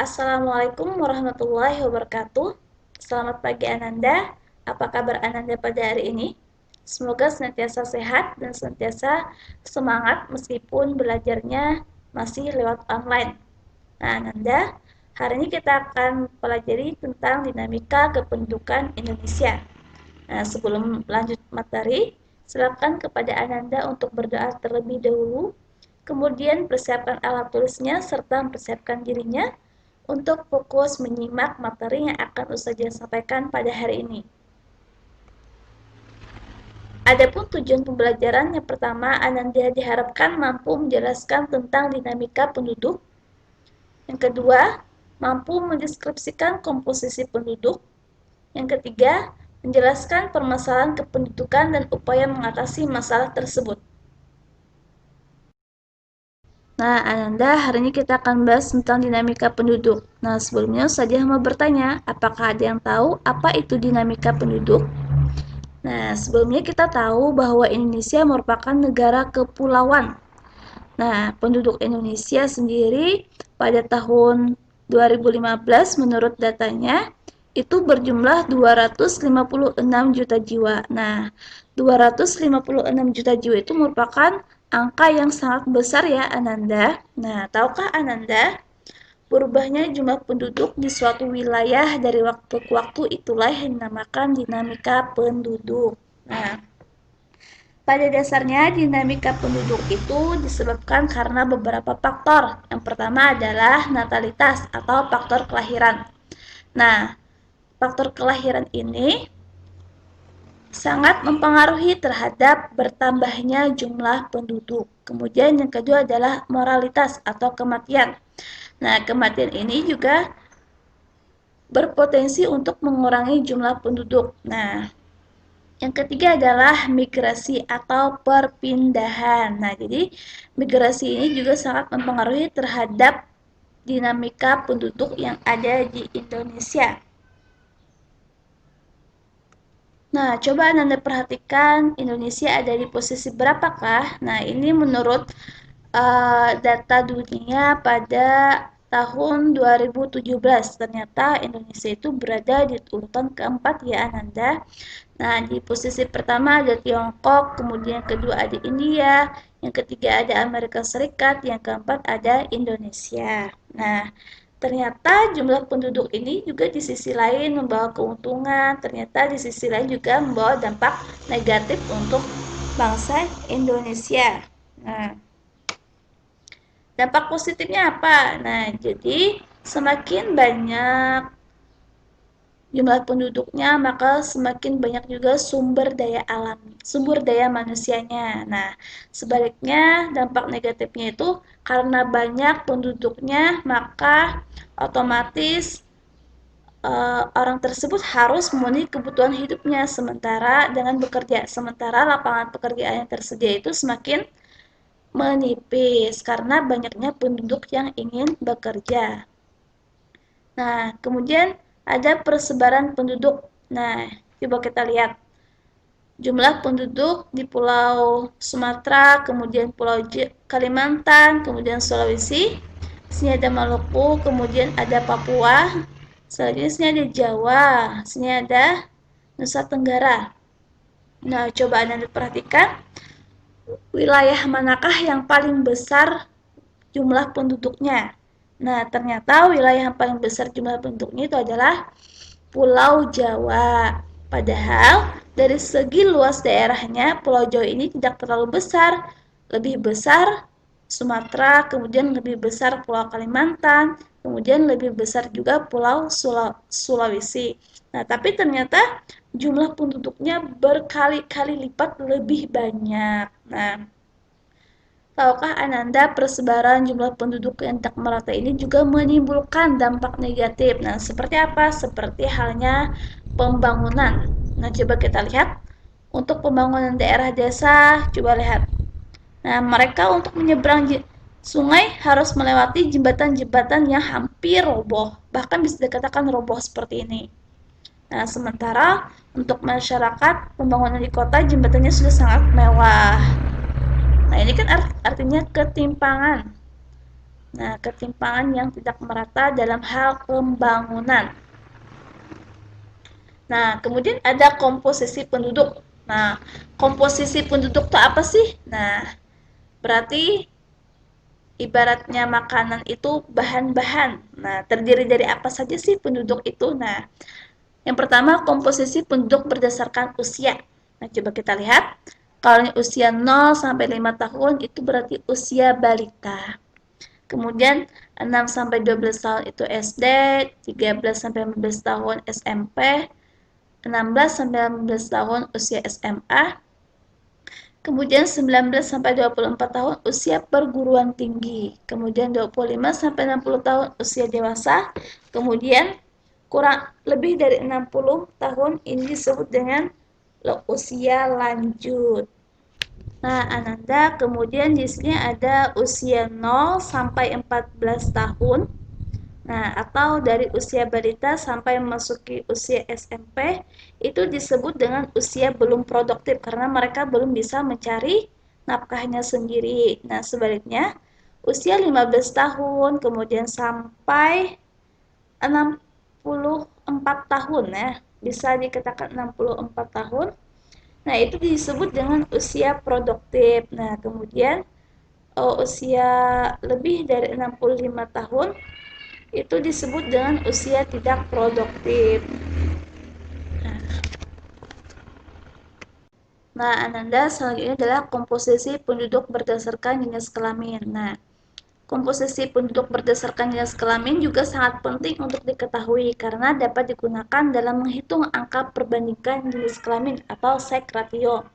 Assalamualaikum warahmatullahi wabarakatuh. Selamat pagi Ananda. Apa kabar Ananda pada hari ini? Semoga senantiasa sehat dan senantiasa semangat meskipun belajarnya masih lewat online. Nah, Ananda, hari ini kita akan pelajari tentang dinamika kependudukan Indonesia. Nah, sebelum lanjut materi, silakan kepada Ananda untuk berdoa terlebih dahulu, kemudian persiapkan alat tulisnya serta mempersiapkan dirinya untuk fokus menyimak materi yang akan Ustazah sampaikan pada hari ini. Adapun tujuan pembelajaran yang pertama, Ananda diharapkan mampu menjelaskan tentang dinamika penduduk. Yang kedua, mampu mendeskripsikan komposisi penduduk. Yang ketiga, menjelaskan permasalahan kependudukan dan upaya mengatasi masalah tersebut. Nah, Ananda, hari ini kita akan bahas tentang dinamika penduduk. Nah, sebelumnya saya mau bertanya, apakah ada yang tahu apa itu dinamika penduduk? Nah, sebelumnya kita tahu bahwa Indonesia merupakan negara kepulauan. Nah, penduduk Indonesia sendiri pada tahun 2015 menurut datanya itu berjumlah 256 juta jiwa. Nah, 256 juta jiwa itu merupakan angka yang sangat besar ya Ananda. Nah, tahukah Ananda berubahnya jumlah penduduk di suatu wilayah dari waktu ke waktu itulah yang dinamakan dinamika penduduk. Nah, pada dasarnya dinamika penduduk itu disebabkan karena beberapa faktor. Yang pertama adalah natalitas atau faktor kelahiran. Nah, faktor kelahiran ini sangat mempengaruhi terhadap bertambahnya jumlah penduduk. Kemudian yang kedua adalah moralitas atau kematian. Nah, kematian ini juga berpotensi untuk mengurangi jumlah penduduk. Nah, yang ketiga adalah migrasi atau perpindahan. Nah, jadi migrasi ini juga sangat mempengaruhi terhadap dinamika penduduk yang ada di Indonesia. Nah, coba Anda perhatikan Indonesia ada di posisi berapakah? Nah, ini menurut data dunia pada tahun 2017. Ternyata Indonesia itu berada di urutan keempat ya Ananda. Nah, di posisi pertama ada Tiongkok, kemudian yang kedua ada India, yang ketiga ada Amerika Serikat, yang keempat ada Indonesia. Nah, ternyata jumlah penduduk ini juga di sisi lain membawa keuntungan, ternyata di sisi lain juga membawa dampak negatif untuk bangsa Indonesia. Nah, dampak positifnya apa? Nah, jadi semakin banyak jumlah penduduknya, maka semakin banyak juga sumber daya alam, sumber daya manusianya. Nah, sebaliknya dampak negatifnya itu karena banyak penduduknya, maka otomatis orang tersebut harus memenuhi kebutuhan hidupnya sementara dengan bekerja. Sementara lapangan pekerjaan yang tersedia itu semakin menipis karena banyaknya penduduk yang ingin bekerja. Nah, kemudian ada persebaran penduduk. Nah, coba kita lihat. Jumlah penduduk di Pulau Sumatera, kemudian Pulau Kalimantan, kemudian Sulawesi, sini ada Maluku, kemudian ada Papua, selanjutnya sini ada Jawa, sini ada Nusa Tenggara. Nah, coba Anda perhatikan wilayah manakah yang paling besar jumlah penduduknya. Nah, ternyata wilayah yang paling besar jumlah penduduknya itu adalah Pulau Jawa. Padahal dari segi luas daerahnya, Pulau Jawa ini tidak terlalu besar. Lebih besar Sumatera, kemudian lebih besar Pulau Kalimantan, kemudian lebih besar juga Pulau Sulawesi. Nah, tapi ternyata jumlah penduduknya berkali-kali lipat lebih banyak. Nah, tahukah Ananda persebaran jumlah penduduk yang tak merata ini juga menimbulkan dampak negatif? Nah, seperti apa? Seperti halnya pembangunan. Nah, coba kita lihat. Untuk pembangunan daerah desa, coba lihat. Nah, mereka untuk menyeberang sungai harus melewati jembatan-jembatan yang hampir roboh. Bahkan bisa dikatakan roboh seperti ini. Nah, sementara untuk masyarakat, pembangunan di kota jembatannya sudah sangat mewah. Nah, ini kan artinya ketimpangan. Nah, ketimpangan yang tidak merata dalam hal pembangunan. Nah, kemudian ada komposisi penduduk. Nah, komposisi penduduk itu apa sih? Nah, berarti ibaratnya makanan itu bahan-bahan. Nah, terdiri dari apa saja sih penduduk itu? Nah, yang pertama komposisi penduduk berdasarkan usia. Nah, coba kita lihat. Kalau usia 0 sampai 5 tahun itu berarti usia balita. Kemudian 6 sampai 12 tahun itu SD, 13 sampai 15 tahun SMP, 16 sampai 18 tahun usia SMA, kemudian 19 sampai 24 tahun usia perguruan tinggi, kemudian 25 sampai 60 tahun usia dewasa, kemudian kurang lebih dari 60 tahun ini disebut dengan usia lanjut. Nah, Ananda, kemudian di sini ada usia 0 sampai 14 tahun. Nah, atau dari usia balita sampai memasuki usia SMP, itu disebut dengan usia belum produktif karena mereka belum bisa mencari nafkahnya sendiri. Nah, sebaliknya, usia 15 tahun, kemudian sampai 64 tahun ya, bisa dikatakan 64 tahun. Nah, itu disebut dengan usia produktif. Nah, kemudian usia lebih dari 65 tahun itu disebut dengan usia tidak produktif. Nah, Ananda, selanjutnya adalah komposisi penduduk berdasarkan jenis kelamin. Nah, komposisi penduduk berdasarkan jenis kelamin juga sangat penting untuk diketahui karena dapat digunakan dalam menghitung angka perbandingan jenis kelamin atau sex ratio.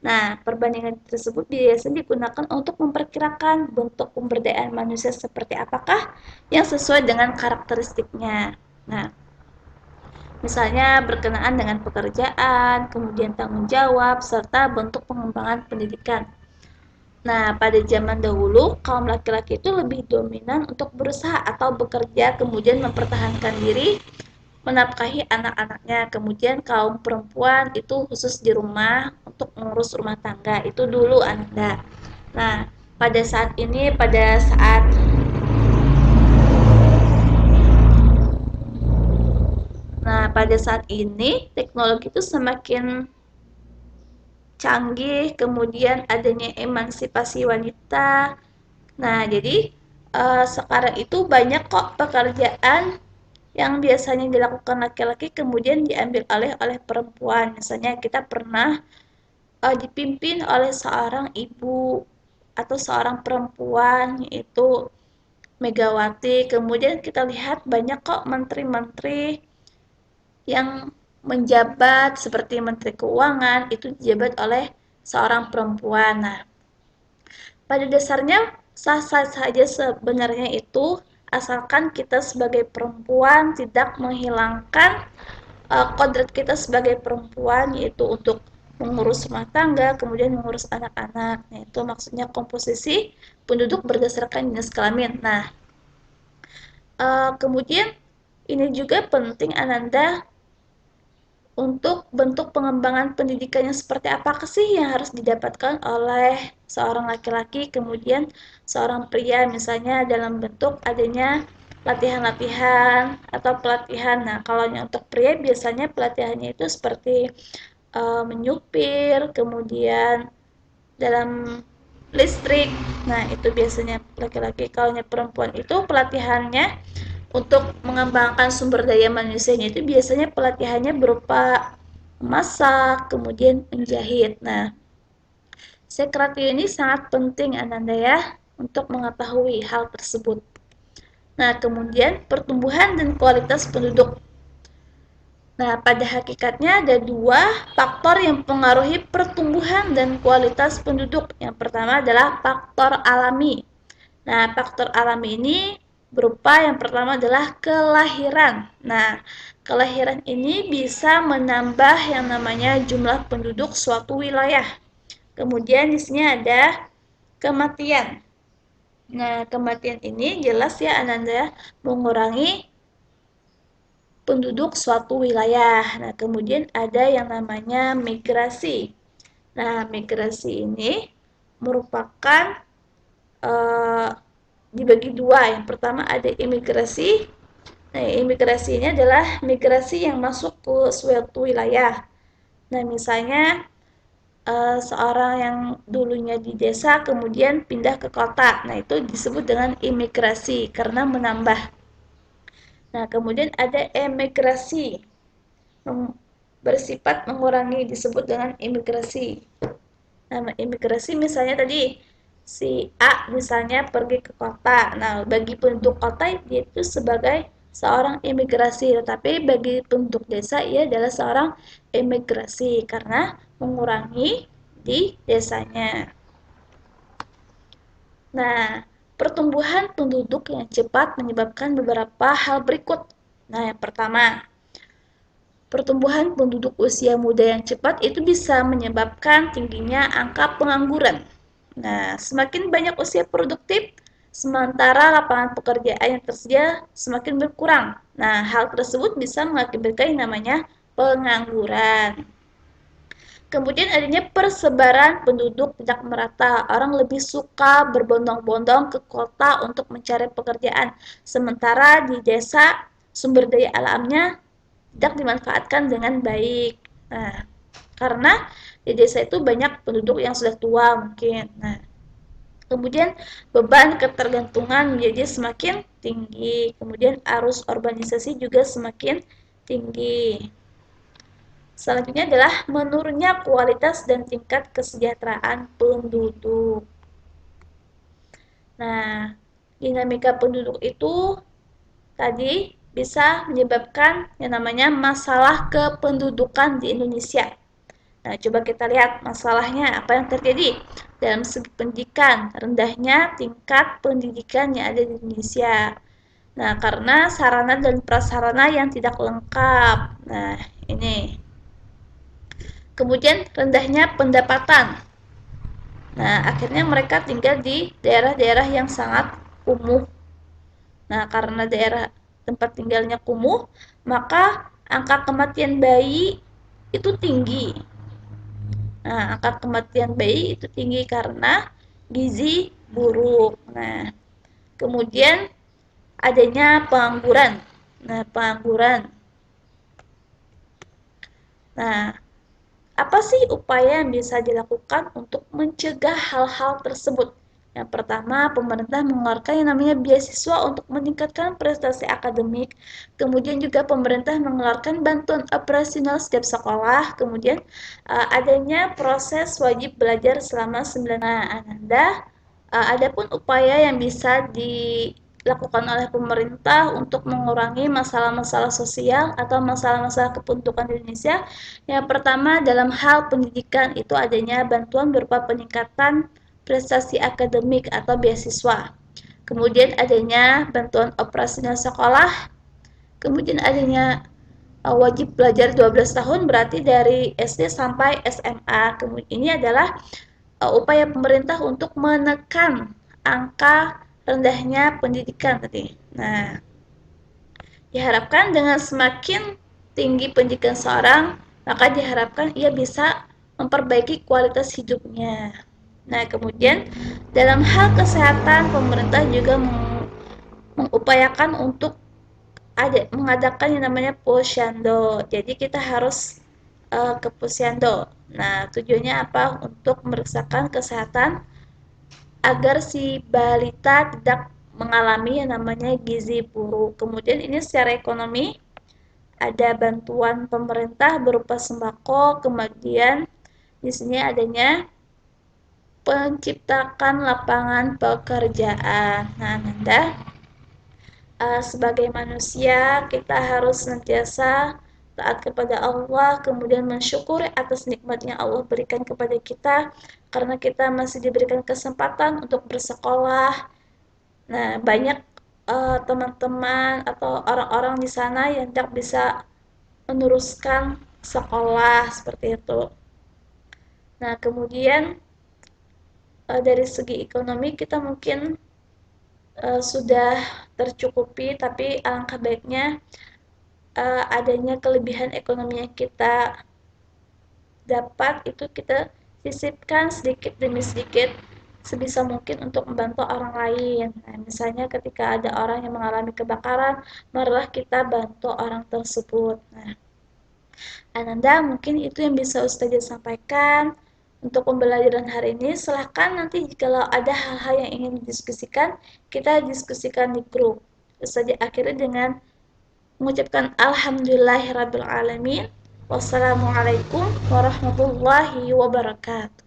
Nah, perbandingan tersebut biasanya digunakan untuk memperkirakan bentuk pemberdayaan manusia seperti apakah yang sesuai dengan karakteristiknya. Nah, misalnya berkenaan dengan pekerjaan, kemudian tanggung jawab, serta bentuk pengembangan pendidikan. Nah, pada zaman dahulu, kaum laki-laki itu lebih dominan untuk berusaha atau bekerja, kemudian mempertahankan diri, menafkahi anak-anaknya. Kemudian kaum perempuan itu khusus di rumah untuk mengurus rumah tangga. Itu dulu Anda. Nah, pada saat ini teknologi itu semakin canggih, kemudian adanya emansipasi wanita. Nah, jadi sekarang itu banyak kok pekerjaan yang biasanya dilakukan laki-laki kemudian diambil alih oleh perempuan. Misalnya kita pernah dipimpin oleh seorang ibu atau seorang perempuan yaitu Megawati. Kemudian kita lihat banyak kok menteri-menteri yang menjabat seperti Menteri Keuangan itu dijabat oleh seorang perempuan. Nah, pada dasarnya sah-sah saja sebenarnya itu asalkan kita sebagai perempuan tidak menghilangkan kodrat kita sebagai perempuan yaitu untuk mengurus rumah tangga, kemudian mengurus anak-anak. Nah, itu maksudnya komposisi penduduk berdasarkan jenis kelamin. Nah, kemudian ini juga penting Ananda untuk bentuk pengembangan pendidikannya seperti apa sih yang harus didapatkan oleh seorang laki-laki kemudian seorang pria misalnya dalam bentuk adanya latihan-latihan atau pelatihan. Nah, kalau yang untuk pria biasanya pelatihannya itu seperti menyupir, kemudian dalam listrik. Nah, itu biasanya laki-laki. Kalau perempuan itu pelatihannya untuk mengembangkan sumber daya manusianya itu biasanya pelatihannya berupa memasak, kemudian menjahit. Nah, sekratio ini sangat penting Ananda ya untuk mengetahui hal tersebut. Nah, kemudian pertumbuhan dan kualitas penduduk. Nah, pada hakikatnya ada dua faktor yang mempengaruhi pertumbuhan dan kualitas penduduk. Yang pertama adalah faktor alami. Nah, faktor alami ini berupa yang pertama adalah kelahiran. Nah, kelahiran ini bisa menambah yang namanya jumlah penduduk suatu wilayah. Kemudian di sini ada kematian. Nah, kematian ini jelas ya Ananda mengurangi penduduk suatu wilayah. Nah, kemudian ada yang namanya migrasi. Nah, migrasi ini merupakan eh, dibagi dua. Yang pertama ada imigrasi. Nah, imigrasi ini adalah migrasi yang masuk ke suatu wilayah. Nah, misalnya seorang yang dulunya di desa kemudian pindah ke kota. Nah, itu disebut dengan imigrasi karena menambah. Nah, kemudian ada emigrasi bersifat mengurangi, disebut dengan imigrasi. Nah, imigrasi misalnya tadi si A misalnya pergi ke kota. Nah, bagi penduduk kota dia itu sebagai seorang imigrasi, tetapi bagi penduduk desa ia adalah seorang imigrasi karena mengurangi di desanya. Nah, pertumbuhan penduduk yang cepat menyebabkan beberapa hal berikut. Nah, yang pertama, pertumbuhan penduduk usia muda yang cepat itu bisa menyebabkan tingginya angka pengangguran. Nah, semakin banyak usia produktif, sementara lapangan pekerjaan yang tersedia semakin berkurang. Nah, hal tersebut bisa mengakibatkan yang namanya pengangguran. Kemudian adanya persebaran penduduk tidak merata. Orang lebih suka berbondong-bondong ke kota untuk mencari pekerjaan. Sementara di desa sumber daya alamnya tidak dimanfaatkan dengan baik. Nah, karena di desa itu banyak penduduk yang sudah tua mungkin. Nah, kemudian beban ketergantungan menjadi semakin tinggi. Kemudian arus urbanisasi juga semakin tinggi. Selanjutnya adalah menurunnya kualitas dan tingkat kesejahteraan penduduk. Nah, dinamika penduduk itu tadi bisa menyebabkan yang namanya masalah kependudukan di Indonesia. Nah, coba kita lihat masalahnya apa yang terjadi dalam segi pendidikan, rendahnya tingkat pendidikan yang ada di Indonesia. Nah, karena sarana dan prasarana yang tidak lengkap. Nah, ini. Kemudian rendahnya pendapatan. Nah, akhirnya mereka tinggal di daerah-daerah yang sangat kumuh. Nah, karena daerah tempat tinggalnya kumuh, maka angka kematian bayi itu tinggi. Nah, angka kematian bayi itu tinggi karena gizi buruk. Nah, kemudian adanya pengangguran. Nah, pengangguran. Nah, apa sih upaya yang bisa dilakukan untuk mencegah hal-hal tersebut? Yang pertama, pemerintah mengeluarkan yang namanya beasiswa untuk meningkatkan prestasi akademik. Kemudian juga pemerintah mengeluarkan bantuan operasional setiap sekolah. Kemudian adanya proses wajib belajar selama 9 tahun. Nah, Ananda, adapun upaya yang bisa dilakukan oleh pemerintah untuk mengurangi masalah-masalah sosial atau masalah-masalah kependudukan di Indonesia. Yang pertama, dalam hal pendidikan itu adanya bantuan berupa peningkatan prestasi akademik atau beasiswa. Kemudian adanya bantuan operasional sekolah. Kemudian adanya wajib belajar 12 tahun berarti dari SD sampai SMA. Kemudian ini adalah upaya pemerintah untuk menekan angka rendahnya pendidikan tadi. Nah, diharapkan dengan semakin tinggi pendidikan seorang, maka diharapkan ia bisa memperbaiki kualitas hidupnya. Nah, kemudian dalam hal kesehatan, pemerintah juga mengupayakan untuk mengadakan yang namanya posyandu. Jadi kita harus ke posyandu. Nah, tujuannya apa? Untuk memeriksakan kesehatan agar si balita tidak mengalami yang namanya gizi buruk. Kemudian ini secara ekonomi ada bantuan pemerintah berupa sembako, kemudian di sini adanya penciptakan lapangan pekerjaan. Nah, Nanda, sebagai manusia kita harus senantiasa taat kepada Allah, kemudian mensyukuri atas nikmat yang Allah berikan kepada kita, karena kita masih diberikan kesempatan untuk bersekolah. Nah, banyak teman-teman atau orang-orang di sana yang tidak bisa meneruskan sekolah seperti itu. Nah, kemudian dari segi ekonomi kita mungkin sudah tercukupi, tapi alangkah baiknya adanya kelebihan ekonomi yang kita dapat itu kita sisipkan sedikit demi sedikit sebisa mungkin untuk membantu orang lain. Nah, misalnya ketika ada orang yang mengalami kebakaran, marilah kita bantu orang tersebut. Nah, Ananda, mungkin itu yang bisa Ustazah sampaikan untuk pembelajaran hari ini. Silahkan nanti kalau ada hal-hal yang ingin didiskusikan, kita diskusikan di grup. Ustazah akhirnya dengan mengucapkan Alhamdulillahirrabbilalamin. Wassalamualaikum warahmatullahi wabarakatuh.